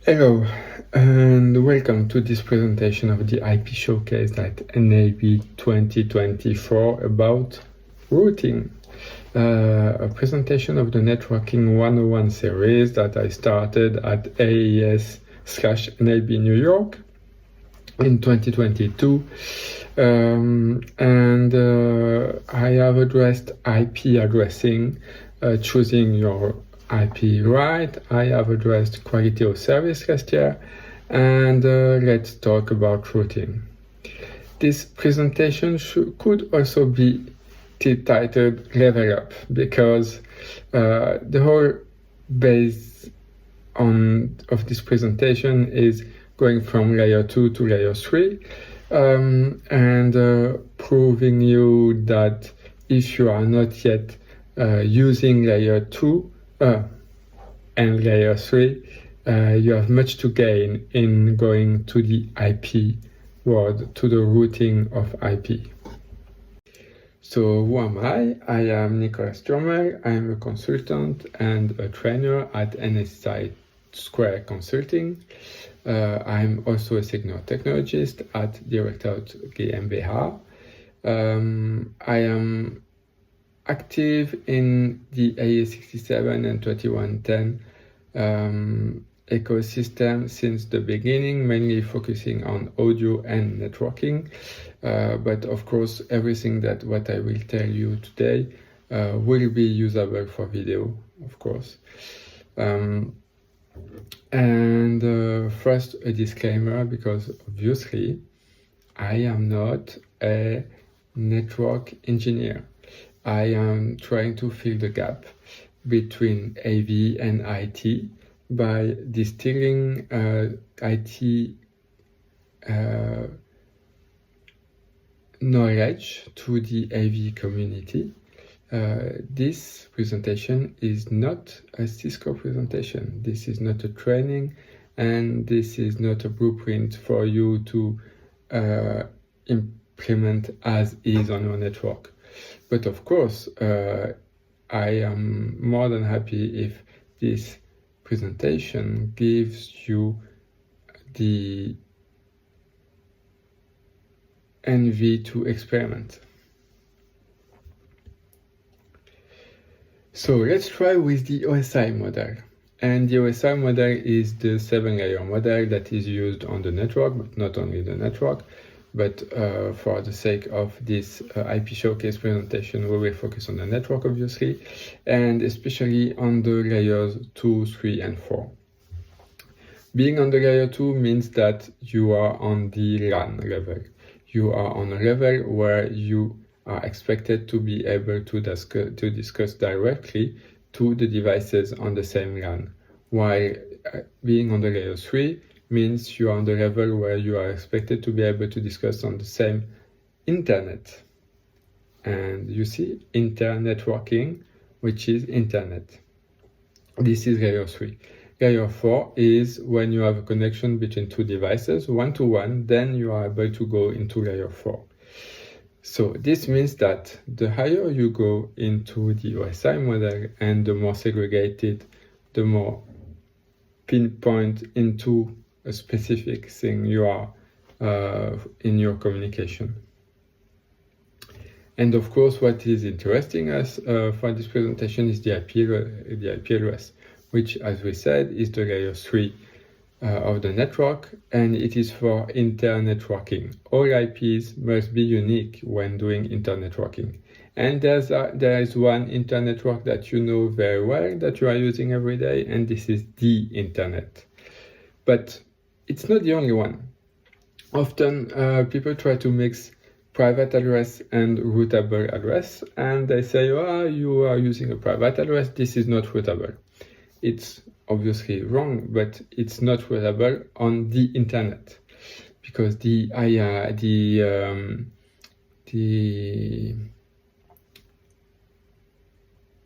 Hello, and welcome to this presentation of the IP showcase at NAB2024 about routing. A presentation of the Networking 101 series that I started at AES/NAB New York in 2022. I have addressed IP addressing, choosing your IP right. I have addressed quality of service last year, and let's talk about routing. This presentation could also be titled Level Up, because the whole base of this presentation is going from layer 2 to layer 3, and proving you that if you are not yet using layer 2 and layer 3, you have much to gain in going to the IP world, to the routing of IP. So who am I? I am Nicolas Sturmel. I am a consultant and a trainer at NSI Square Consulting. I'm also a signal technologist at Directorat GmbH. I am active in the AE67 and 2110 ecosystem since the beginning, mainly focusing on audio and networking. But of course, everything what I will tell you today will be usable for video, of course. First, a disclaimer, because obviously I am not a network engineer. I am trying to fill the gap between AV and IT by distilling IT knowledge to the AV community. This presentation is not a Cisco presentation. This is not a training, and this is not a blueprint for you to implement as is on your network. But of course, I am more than happy if this presentation gives you the envy to experiment. So let's try with the OSI model. And the OSI model is the 7-layer model that is used on the network, but not only the network. But for the sake of this IP showcase presentation, we will focus on the network, obviously, and especially on the layers 2, 3, and 4. Being on the layer 2 means that you are on the LAN level. You are on a level where you are expected to be able to discuss directly to the devices on the same LAN, while being on the layer 3 means you are on the level where you are expected to be able to discuss on the same internet. And you see, internetworking, which is internet. This is layer 3. Layer 4 is when you have a connection between two devices, one-to-one, then you are able to go into layer 4. So this means that the higher you go into the OSI model and the more segregated, the more pinpoint into a specific thing you are in your communication. And of course, what is interesting us for this presentation is the IP address, which, as we said, is the layer 3 of the network, and it is for internetworking. All IPs must be unique when doing internetworking. And there is one internetwork that you know very well, that you are using every day, and this is the internet. But it's not the only one. Often people try to mix private address and routable address, and they say, oh, you are using a private address, this is not routable. It's obviously wrong, but it's not routable on the internet, because the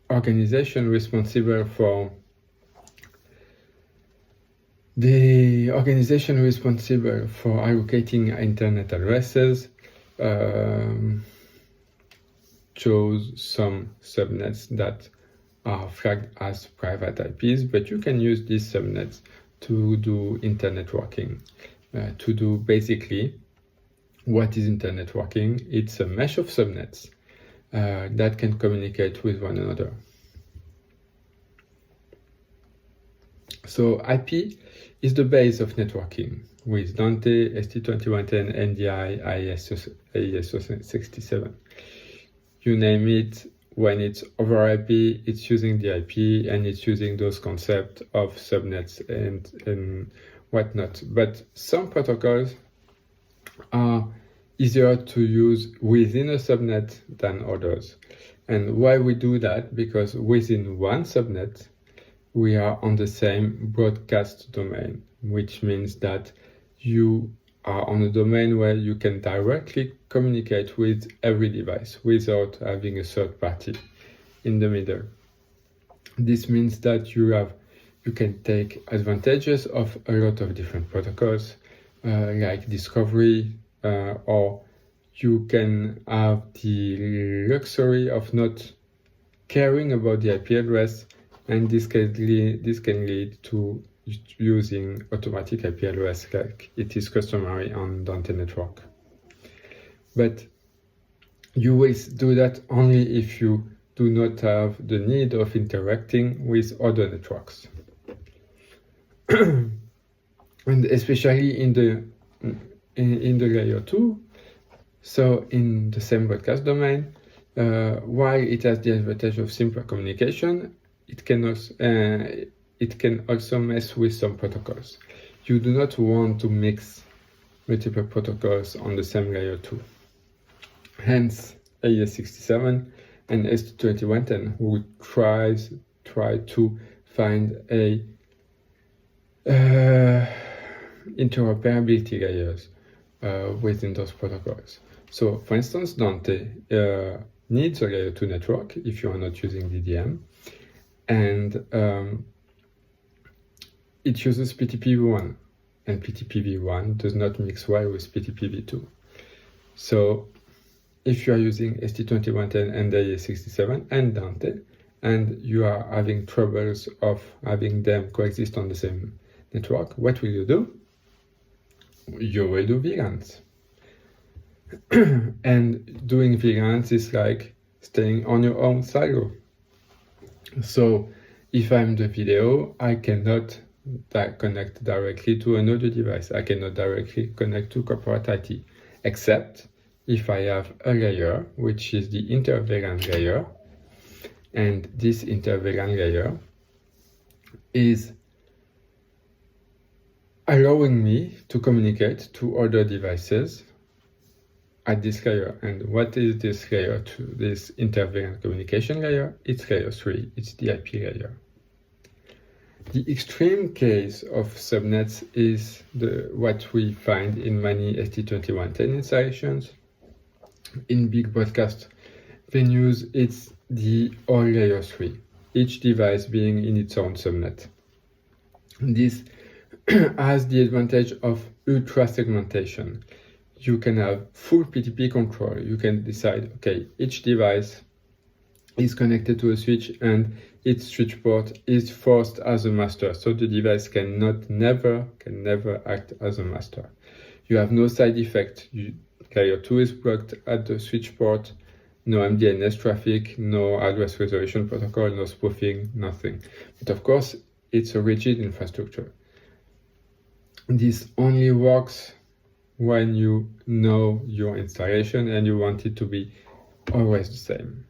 organization responsible for allocating internet addresses chose some subnets that are flagged as private IPs, but you can use these subnets to do internetworking. To do basically, what is internetworking? It's a mesh of subnets that can communicate with one another. So IP is the base of networking with Dante, ST2110, NDI, AES67. You name it, when it's over IP, it's using the IP and it's using those concepts of subnets and whatnot. But some protocols are easier to use within a subnet than others. And why we do that? Because within one subnet, we are on the same broadcast domain, which means that you are on a domain where you can directly communicate with every device without having a third party in the middle. This means that you can take advantages of a lot of different protocols, like discovery, or you can have the luxury of not caring about the IP address, and this can lead to using automatic IP address like it is customary on Dante network. But you will do that only if you do not have the need of interacting with other networks. And especially in the layer 2, so in the same broadcast domain, while it has the advantage of simpler communication, it can also mess with some protocols. You do not want to mix multiple protocols on the same layer 2. Hence, AES67 and ST2110 who try to find a interoperability layers within those protocols. So, for instance, Dante needs a layer 2 network if you are not using DDM, and it uses PTPv1, and PTPv1 does not mix well with PTPv2. So, if you are using ST2110 and AES67 and Dante, and you are having troubles of having them coexist on the same network, what will you do? You will do VLANs. And doing VLANs is like staying on your own silo. So if I'm the video, I cannot connect directly to another device. I cannot directly connect to corporate IT, except if I have a layer, which is the inter-VLAN layer. And this inter-VLAN layer is allowing me to communicate to other devices at this layer. And what is this layer 2? This inter-VLAN communication layer? It's layer 3, it's the IP layer. The extreme case of subnets is what we find in many ST2110 installations. In big broadcast venues, it's the all layer 3, each device being in its own subnet. This has the advantage of ultra segmentation. You can have full PTP control. You can decide, okay, each device is connected to a switch and its switch port is forced as a master. So the device can never act as a master. You have no side effect. Layer 2 is blocked at the switch port, no MDNS traffic, no address resolution protocol, no spoofing, nothing. But of course, it's a rigid infrastructure. This only works when you know your installation and you want it to be always the same.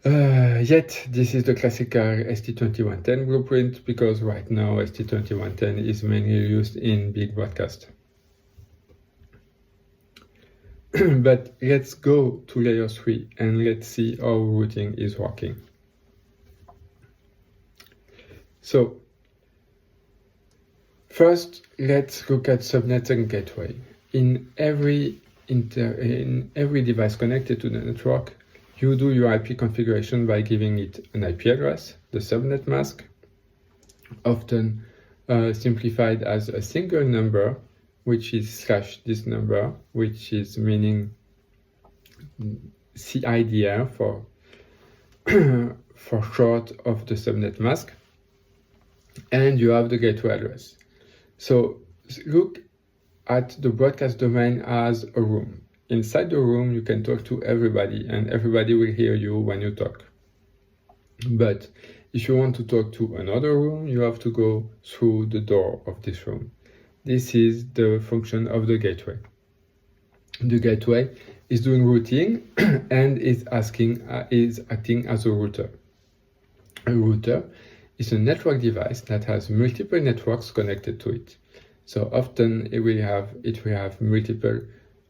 Yet, this is the classical ST2110 blueprint, because right now ST2110 is mainly used in big broadcast. But let's go to layer 3 and let's see how routing is working. So, first, let's look at subnet and gateway. In every device connected to the network, you do your IP configuration by giving it an IP address, the subnet mask, often simplified as a single number, which is / this number, which is meaning CIDR for short of the subnet mask. and you have the gateway address. So look at the broadcast domain as a room. Inside the room, you can talk to everybody, and everybody will hear you when you talk. But if you want to talk to another room, you have to go through the door of this room. This is the function of the gateway. The gateway is doing routing and is acting as a router. A router is a network device that has multiple networks connected to it. So often it will have multiple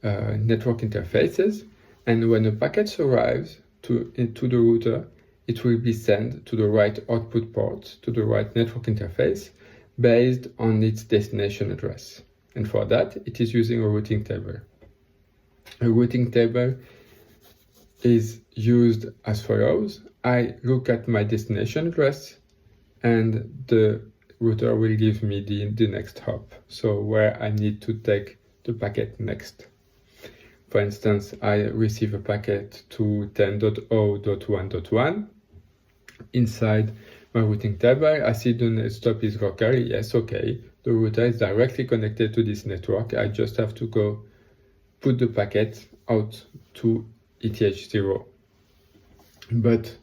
network interfaces, and when a packet arrives into the router, it will be sent to the right output port, to the right network interface, based on its destination address. And for that, it is using a routing table. A routing table is used as follows. I look at my destination address, and the router will give me the next hop, so where I need to take the packet next. For instance, I receive a packet to 10.0.1.1. Inside my routing table, I see the next stop is local. Yes, okay. The router is directly connected to this network. I just have to go put the packet out to ETH0. But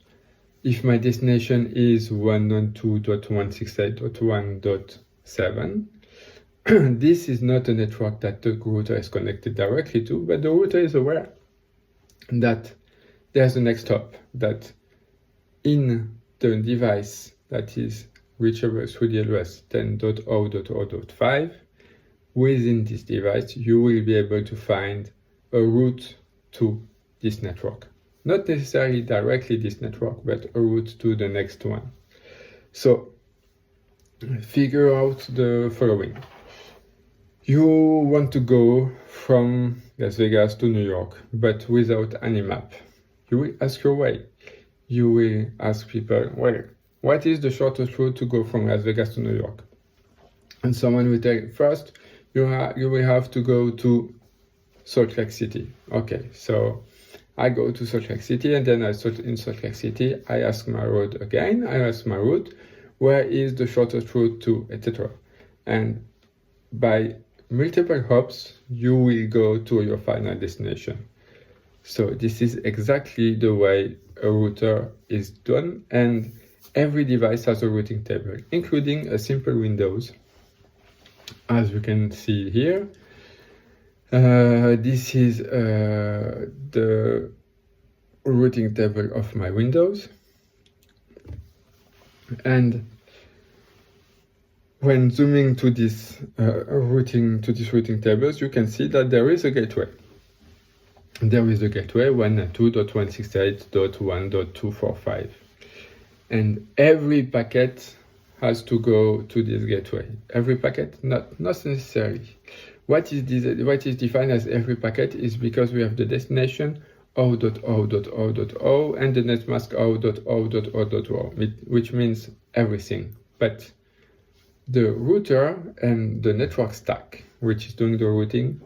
if my destination is 192.168.1.7, this is not a network that the router is connected directly to, but the router is aware that there's a next hop, that in the device that is reachable through the address 10.0.0.5, within this device, you will be able to find a route to this network. Not necessarily directly this network, but a route to the next one. So figure out the following. You want to go from Las Vegas to New York, but without any map. You will ask your way. You will ask people, well, what is the shortest route to go from Las Vegas to New York? And someone will tell you, first, you will have to go to Salt Lake City. Okay, so I go to Salt Lake City, and then in Salt Lake City, I ask my road again. I ask my route, where is the shortest route to, etc. And by multiple hops, you will go to your final destination. So this is exactly the way a router is done, and every device has a routing table, including a simple Windows. As you can see here, this is the routing table of my Windows. And when zooming to this routing tables, you can see that there is a gateway. There is a gateway 192.168.1.245, and every packet has to go to this gateway. Every packet, not necessarily. What is defined as every packet is because we have the destination O.O.O.O, and the net mask O.O.O.O, which means everything. But the router and the network stack, which is doing the routing,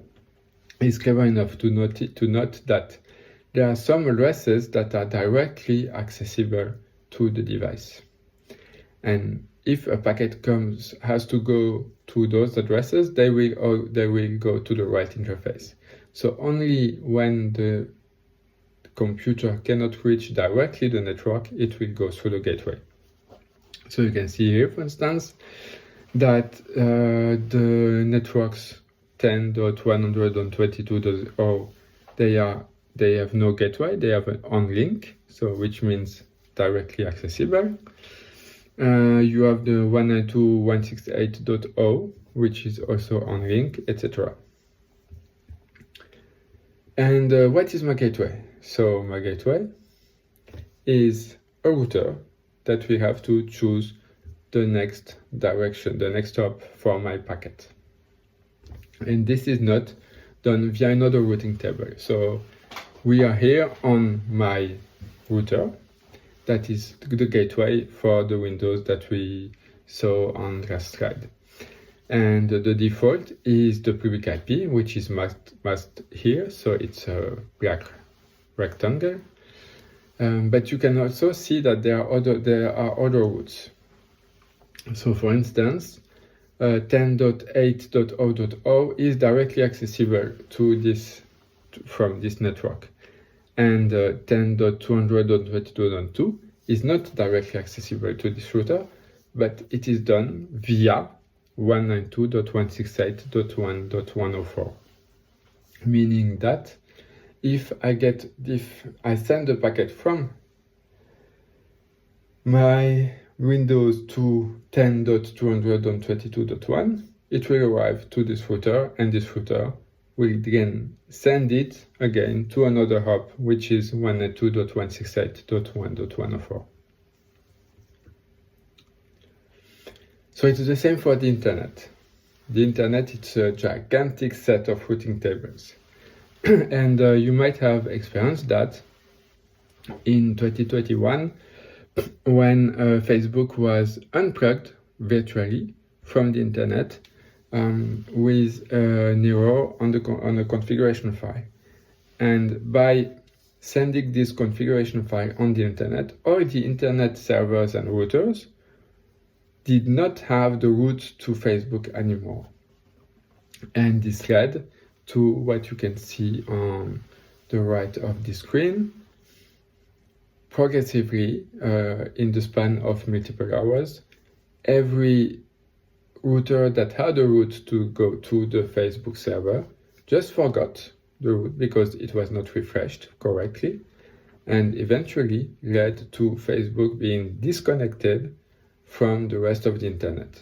is clever enough to note that there are some addresses that are directly accessible to the device. And if a packet has to go to those addresses, they will go to the right interface. So only when the computer cannot reach directly the network, it will go through the gateway. So you can see here, for instance, that the networks 10.100.22.0, they have no gateway, they have an on-link, so which means directly accessible. You have the 192.168.0, which is also on-link, etc. And what is my gateway? So my gateway is a router that we have to choose the next direction, the next hop for my packet. And this is not done via another routing table. So we are here on my router, that is the gateway for the Windows that we saw on last slide. And the default is the public IP, which is masked here, so it's a black rectangle. But you can also see that there are other routes. So for instance, 10.8.0.0 is directly accessible to this from this network, and 10.200.22.2 is not directly accessible to this router, but it is done via 192.168.1.104, meaning that if I send a packet from my Windows to 10.200.22.1, it will arrive to this router, and this router will then send it again to another hop, which is 192.168.1.104. So it's the same for the internet. The internet, it's a gigantic set of routing tables. And you might have experienced that in 2021, when Facebook was unplugged virtually from the internet with an error on a configuration file. And by sending this configuration file on the internet, all the internet servers and routers did not have the route to Facebook anymore. And this led to what you can see on the right of the screen. Progressively, in the span of multiple hours, every router that had a route to go to the Facebook server just forgot the route because it was not refreshed correctly, and eventually led to Facebook being disconnected from the rest of the internet.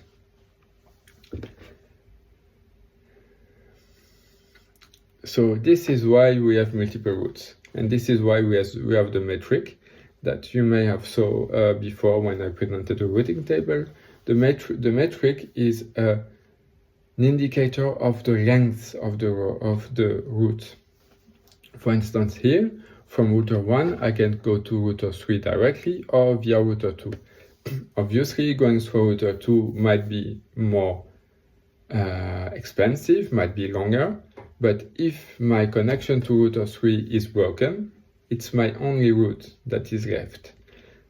So this is why we have multiple routes, and this is why we have the metric that you may have saw before when I presented the routing table. The metric is an indicator of the length of the route. For instance, here from router 1 I can go to router 3 directly or via router 2. Obviously, going through router 2 might be more expensive, might be longer, but if my connection to router 3 is broken, it's my only route that is left.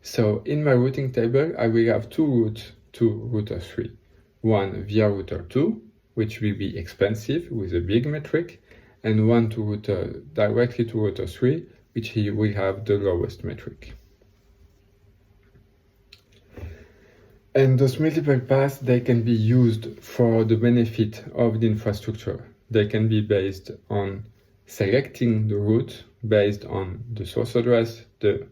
So in my routing table, I will have two routes to router 3. One via router 2, which will be expensive with a big metric, and one to router directly to router 3, which will have the lowest metric. And those multiple paths, they can be used for the benefit of the infrastructure. They can be based on selecting the route based on the source address, the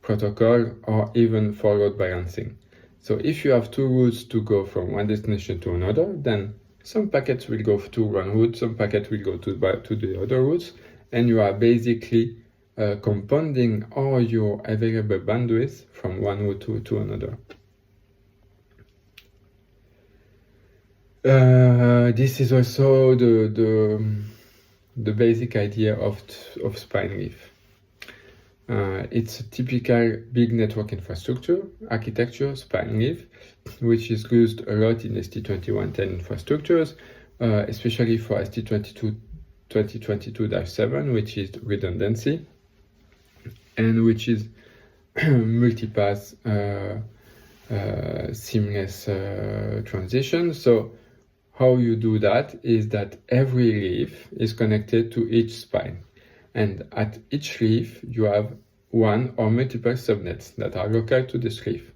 protocol, or even for load balancing. So if you have two routes to go from one destination to another, then some packets will go to one route, some packets will go to the other routes, and you are basically compounding all your available bandwidth from one route to another. This is also the basic idea of spine leaf. It's a typical big network infrastructure architecture, spine leaf, which is used a lot in ST2110 infrastructures, especially for ST2022-7, which is redundancy, and which is multipath seamless transition. So how you do that is that every leaf is connected to each spine, and at each leaf you have one or multiple subnets that are local to this leaf,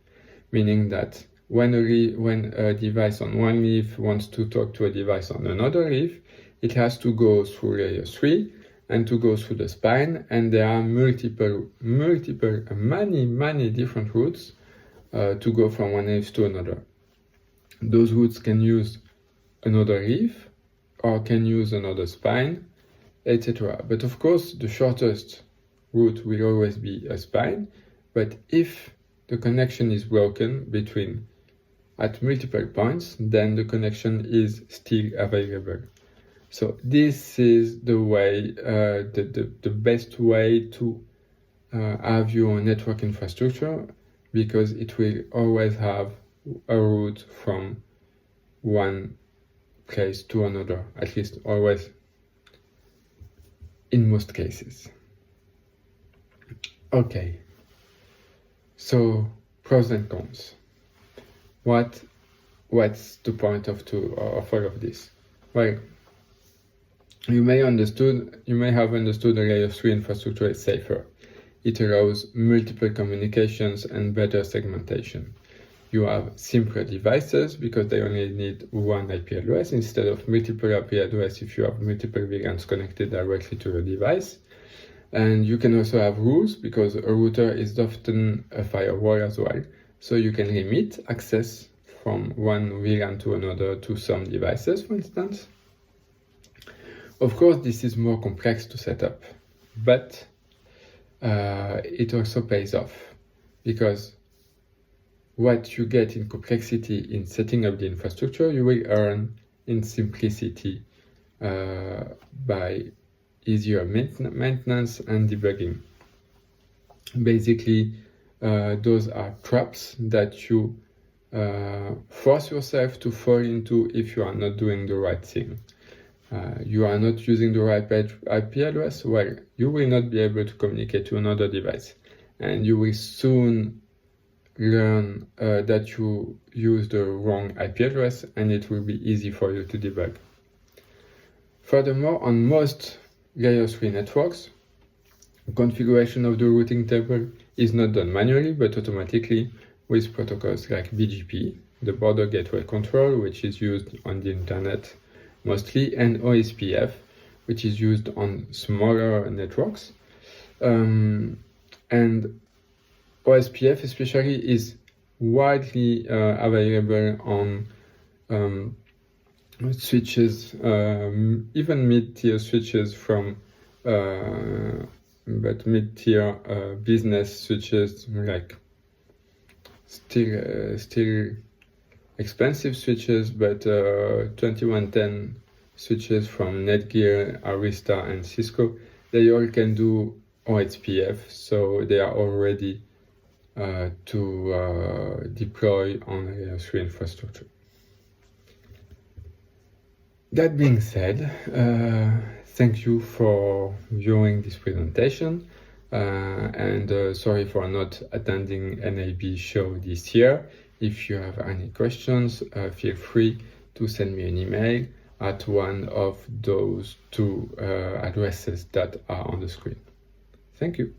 meaning that when a device on one leaf wants to talk to a device on another leaf, it has to go through layer 3 and to go through the spine, and there are many different routes to go from one leaf to another. Those routes can use another leaf or can use another spine, etc. But of course, the shortest route will always be a spine, but if the connection is broken at multiple points, then the connection is still available. So this is the way, the best way to have your network infrastructure, because it will always have a route from one place to another, at least always, in most cases. Okay, so pros and cons. What what's the point of all of this? Well, you may have understood the layer 3 infrastructure is safer. It allows multiple communications and better segmentation. You have simpler devices because they only need one IP address instead of multiple IP address if you have multiple VLANs connected directly to the device. And you can also have rules because a router is often a firewall as well. So you can limit access from one VLAN to another to some devices, for instance. Of course, this is more complex to set up, but it also pays off because what you get in complexity in setting up the infrastructure, you will earn in simplicity by easier maintenance and debugging. Basically, those are traps that you force yourself to fall into if you are not doing the right thing. You are not using the right IP address, well, you will not be able to communicate to another device. And you will soon learn that you use the wrong IP address, and it will be easy for you to debug. Furthermore, on most layer 3 networks, configuration of the routing table is not done manually, but automatically with protocols like BGP, the Border Gateway Control, which is used on the internet mostly, and OSPF, which is used on smaller networks. And OSPF especially is widely available on switches, even mid-tier switches from, but mid-tier business switches, like still expensive switches, but 2110 switches from Netgear, Arista, and Cisco, they all can do OSPF, so they are all ready to deploy on layer 3 infrastructure. That being said, thank you for viewing this presentation, and sorry for not attending NAB show this year. If you have any questions, feel free to send me an email at one of those two addresses that are on the screen. Thank you.